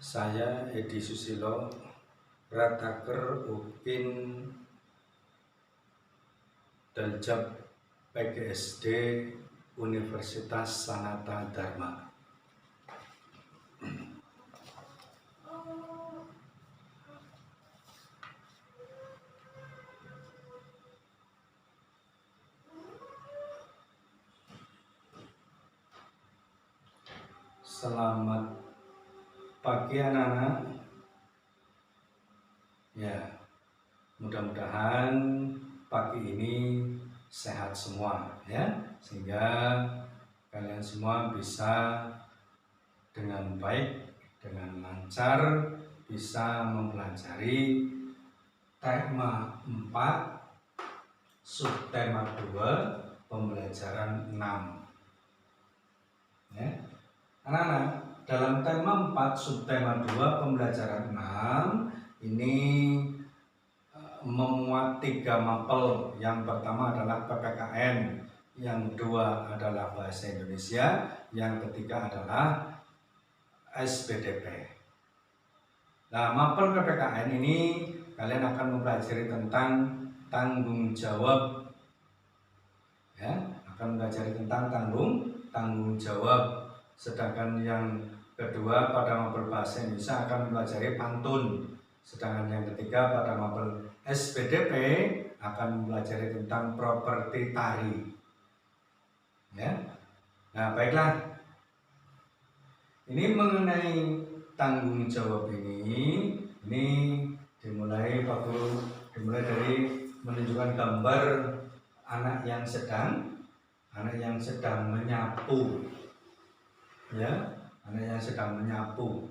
Saya Edi Susilo, Rataker Upin Daljab PGSD Universitas Sanata Dharma. Selamat pagi anak-anak. Ya, mudah-mudahan pagi ini sehat semua ya, sehingga kalian semua bisa dengan baik, dengan lancar bisa mempelajari tema 4 subtema 2 pembelajaran 6 ya. Anak-anak, dalam tema 4 subtema 2 pembelajaran 6 ini memuat 3 mapel. Yang pertama adalah PPKN, yang kedua adalah bahasa Indonesia, yang ketiga adalah SPDP. Nah, mapel PPKN ini kalian akan mempelajari tentang tanggung jawab ya, akan mempelajari tentang tanggung jawab. Sedangkan yang kedua pada mapel bahasa Indonesia akan mempelajari pantun. Sedangkan yang ketiga pada mapel SPDP akan mempelajari tentang properti tari. Ya. Nah, baiklah. Ini mengenai tanggung jawab ini dimulai dari menunjukkan gambar anak yang sedang menyapu. Ya, anak yang sedang menyapu.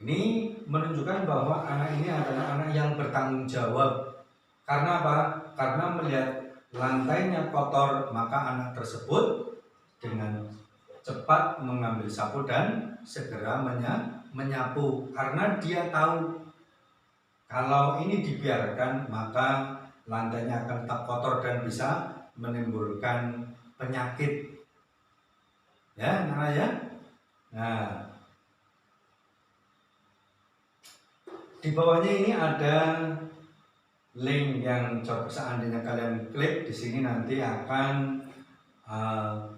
Ini menunjukkan bahwa anak ini adalah anak yang bertanggung jawab. Karena apa? Karena melihat lantainya kotor, maka anak tersebut dengan cepat mengambil sapu dan segera menyapu. Karena dia tahu kalau ini dibiarkan maka lantainya akan tetap kotor dan bisa menimbulkan penyakit. Ya, nah ya. Nah, di bawahnya ini ada link yang seandainya kalian klik di sini nanti akan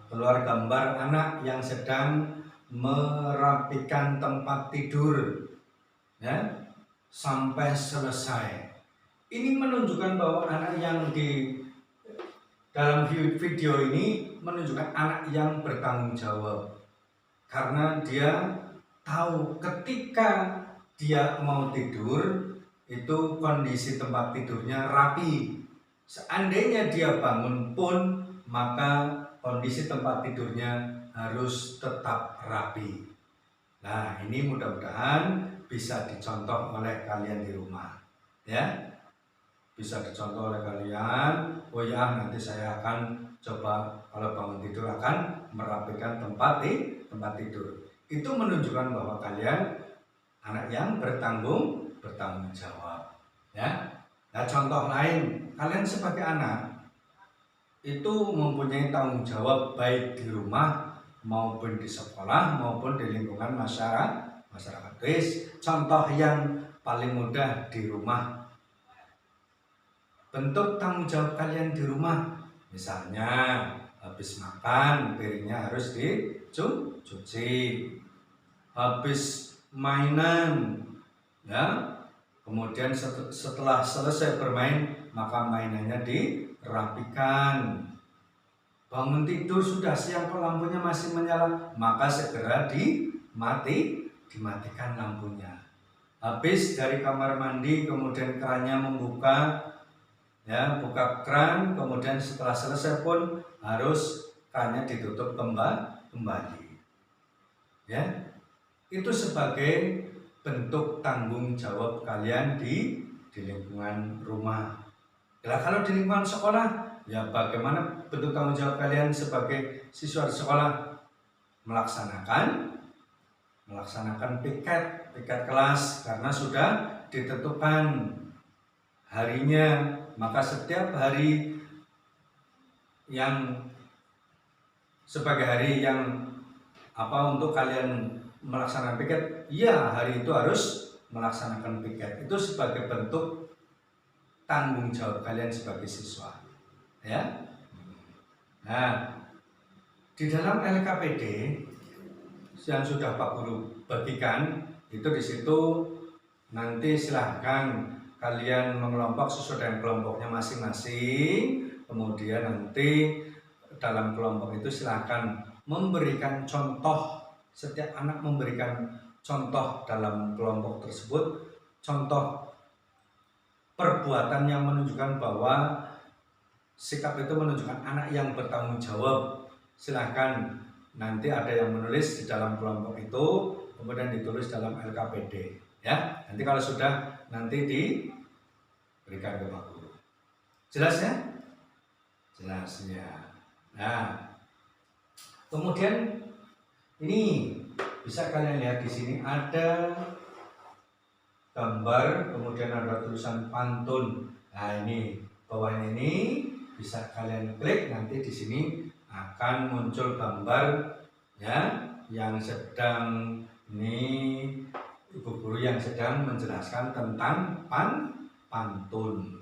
keluar gambar anak yang sedang merapikan tempat tidur ya sampai selesai. Ini menunjukkan bahwa anak yang di dalam video ini menunjukkan anak yang bertanggung jawab. Karena dia tahu ketika dia mau tidur itu kondisi tempat tidurnya rapi. Seandainya dia bangun pun maka kondisi tempat tidurnya harus tetap rapi. Nah, ini mudah-mudahan bisa dicontoh oleh kalian di rumah. Ya. Bisa dicontoh oleh kalian. Oh ya, nanti saya akan coba kalau bangun tidur akan merapikan tempat tidur. Itu menunjukkan bahwa kalian anak yang bertanggung jawab. Ya. Nah, contoh lain, kalian sebagai anak itu mempunyai tanggung jawab baik di rumah maupun di sekolah maupun di lingkungan masyarakat. Contoh yang paling mudah di rumah. Bentuk tanggung jawab kalian di rumah, misalnya habis makan piringnya harus dicuci, habis mainan ya, kemudian setelah selesai bermain maka mainannya dirapikan. Bangun tidur sudah siang kok lampunya masih menyala, maka segera dimatikan lampunya. Habis dari kamar mandi kemudian kerannya membuka ya, buka keran, kemudian setelah selesai pun harus kerannya ditutup kembali. Ya, itu sebagai bentuk tanggung jawab kalian di lingkungan rumah. Nah, kalau di lingkungan sekolah, ya bagaimana bentuk tanggung jawab kalian sebagai siswa di sekolah? Melaksanakan piket kelas karena sudah ditentukan harinya. Maka setiap hari yang sebagai hari yang Apa untuk kalian melaksanakan piket? Iya, hari itu harus melaksanakan piket. Itu sebagai bentuk tanggung jawab kalian sebagai siswa. Ya. Nah, di dalam LKPD yang sudah Pak Guru bagikan, itu di situ nanti silahkan kalian mengelompok sesuai dengan kelompoknya masing-masing. Kemudian nanti dalam kelompok itu silahkan memberikan contoh, setiap anak memberikan contoh dalam kelompok tersebut, contoh perbuatan yang menunjukkan bahwa sikap itu menunjukkan anak yang bertanggung jawab. Silahkan nanti ada yang menulis di dalam kelompok itu, kemudian ditulis dalam LKPD. Ya, nanti kalau sudah nanti diberikan ke Pak Guru. Jelas ya? Jelas ya. Nah, kemudian ini bisa kalian lihat di sini ada gambar, kemudian ada tulisan pantun. Nah, ini bawahnya ini bisa kalian klik, nanti di sini akan muncul gambar ya yang sedang ini ibu guru yang sedang menjelaskan tentang pantun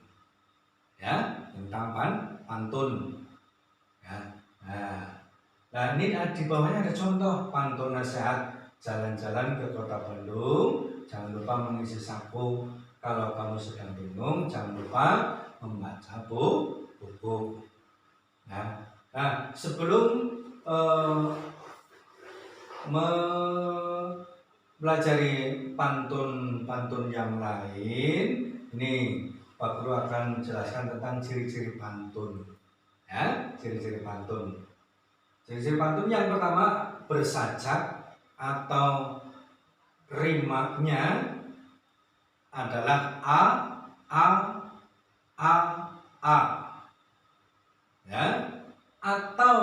ya, tentang pantun ya. Nah ini di bawahnya ada contoh pantun nasihat. Jalan-jalan ke kota Bandung, jangan lupa mengisi saku. Kalau kamu sedang bingung, jangan lupa membaca buku. Nah, sebelum mempelajari pantun yang lain, ini Pak Guru akan menjelaskan tentang ciri-ciri pantun. Ya, ciri-ciri pantun. Ciri-ciri pantun yang pertama, bersajak atau rimanya adalah a ya, atau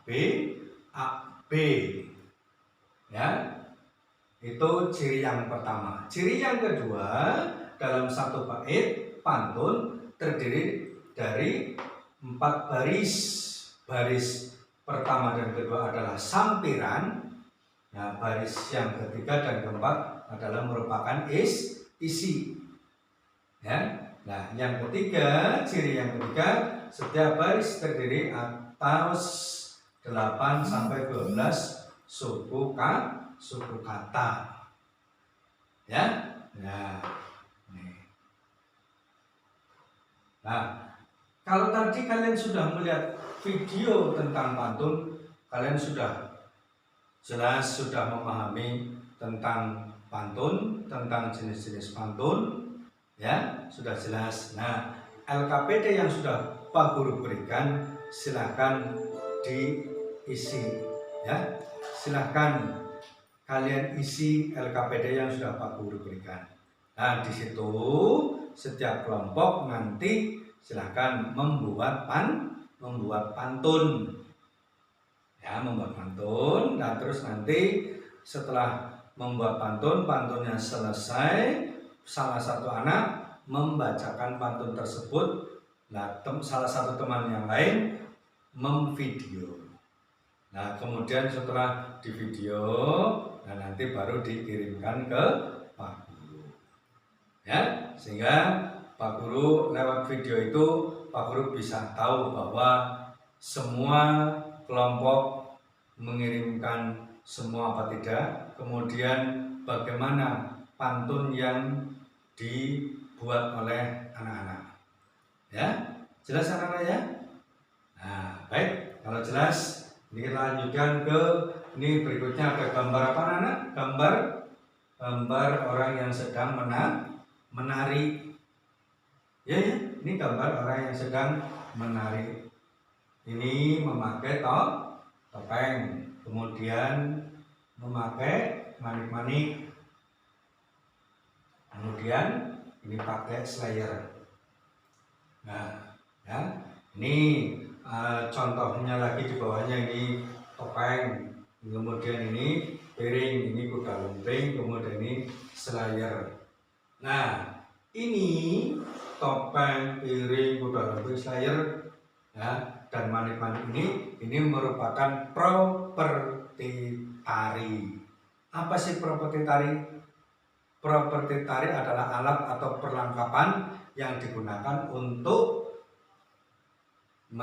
b ya. Itu ciri yang pertama. Ciri yang kedua, dalam satu bait pantun terdiri dari 4 baris. Baris pertama dan kedua adalah sampiran. Nah, baris yang ketiga dan keempat adalah merupakan isi. Ya. Nah, yang ketiga, ciri yang ketiga, setiap baris terdiri atas 8 sampai 12 suku kata. Ya. Nah, kalau tadi kalian sudah melihat video tentang pantun, kalian sudah jelas sudah memahami tentang pantun, tentang jenis-jenis pantun, ya, sudah jelas. Nah, LKPD yang sudah Pak Guru berikan, silahkan diisi, ya. Silahkan kalian isi LKPD yang sudah Pak Guru berikan. Nah, di situ setiap kelompok nanti silahkan membuat pantun. Ya, membuat pantun. Nah, terus nanti setelah membuat pantunnya selesai, salah satu anak membacakan pantun tersebut. Nah, salah satu teman yang lain memvideo. Nah, kemudian setelah di video, nah nanti baru dikirimkan ke Pak Guru. Ya, sehingga Pak Guru lewat video itu Pak Guru bisa tahu bahwa semua kelompok mengirimkan semua apa tidak, kemudian bagaimana pantun yang dibuat oleh anak-anak. Ya, jelas anak-anak ya? Nah, baik, kalau jelas ini kita lanjutkan ke ini berikutnya ada gambar apa anak? Gambar orang yang sedang menari. Ya, ini gambar orang yang sedang menari. Ini memakai topeng, kemudian memakai manik-manik, kemudian ini pakai slayer. Nah, ya, ini contohnya lagi di bawahnya, ini topeng, kemudian ini piring, ini kuda lumping, kemudian ini slayer. Nah, ini topeng, piring, kuda lumping, slayer, ya, dan manik-manik ini merupakan properti tari. Apa sih properti tari? Properti tari adalah alat atau perlengkapan yang digunakan untuk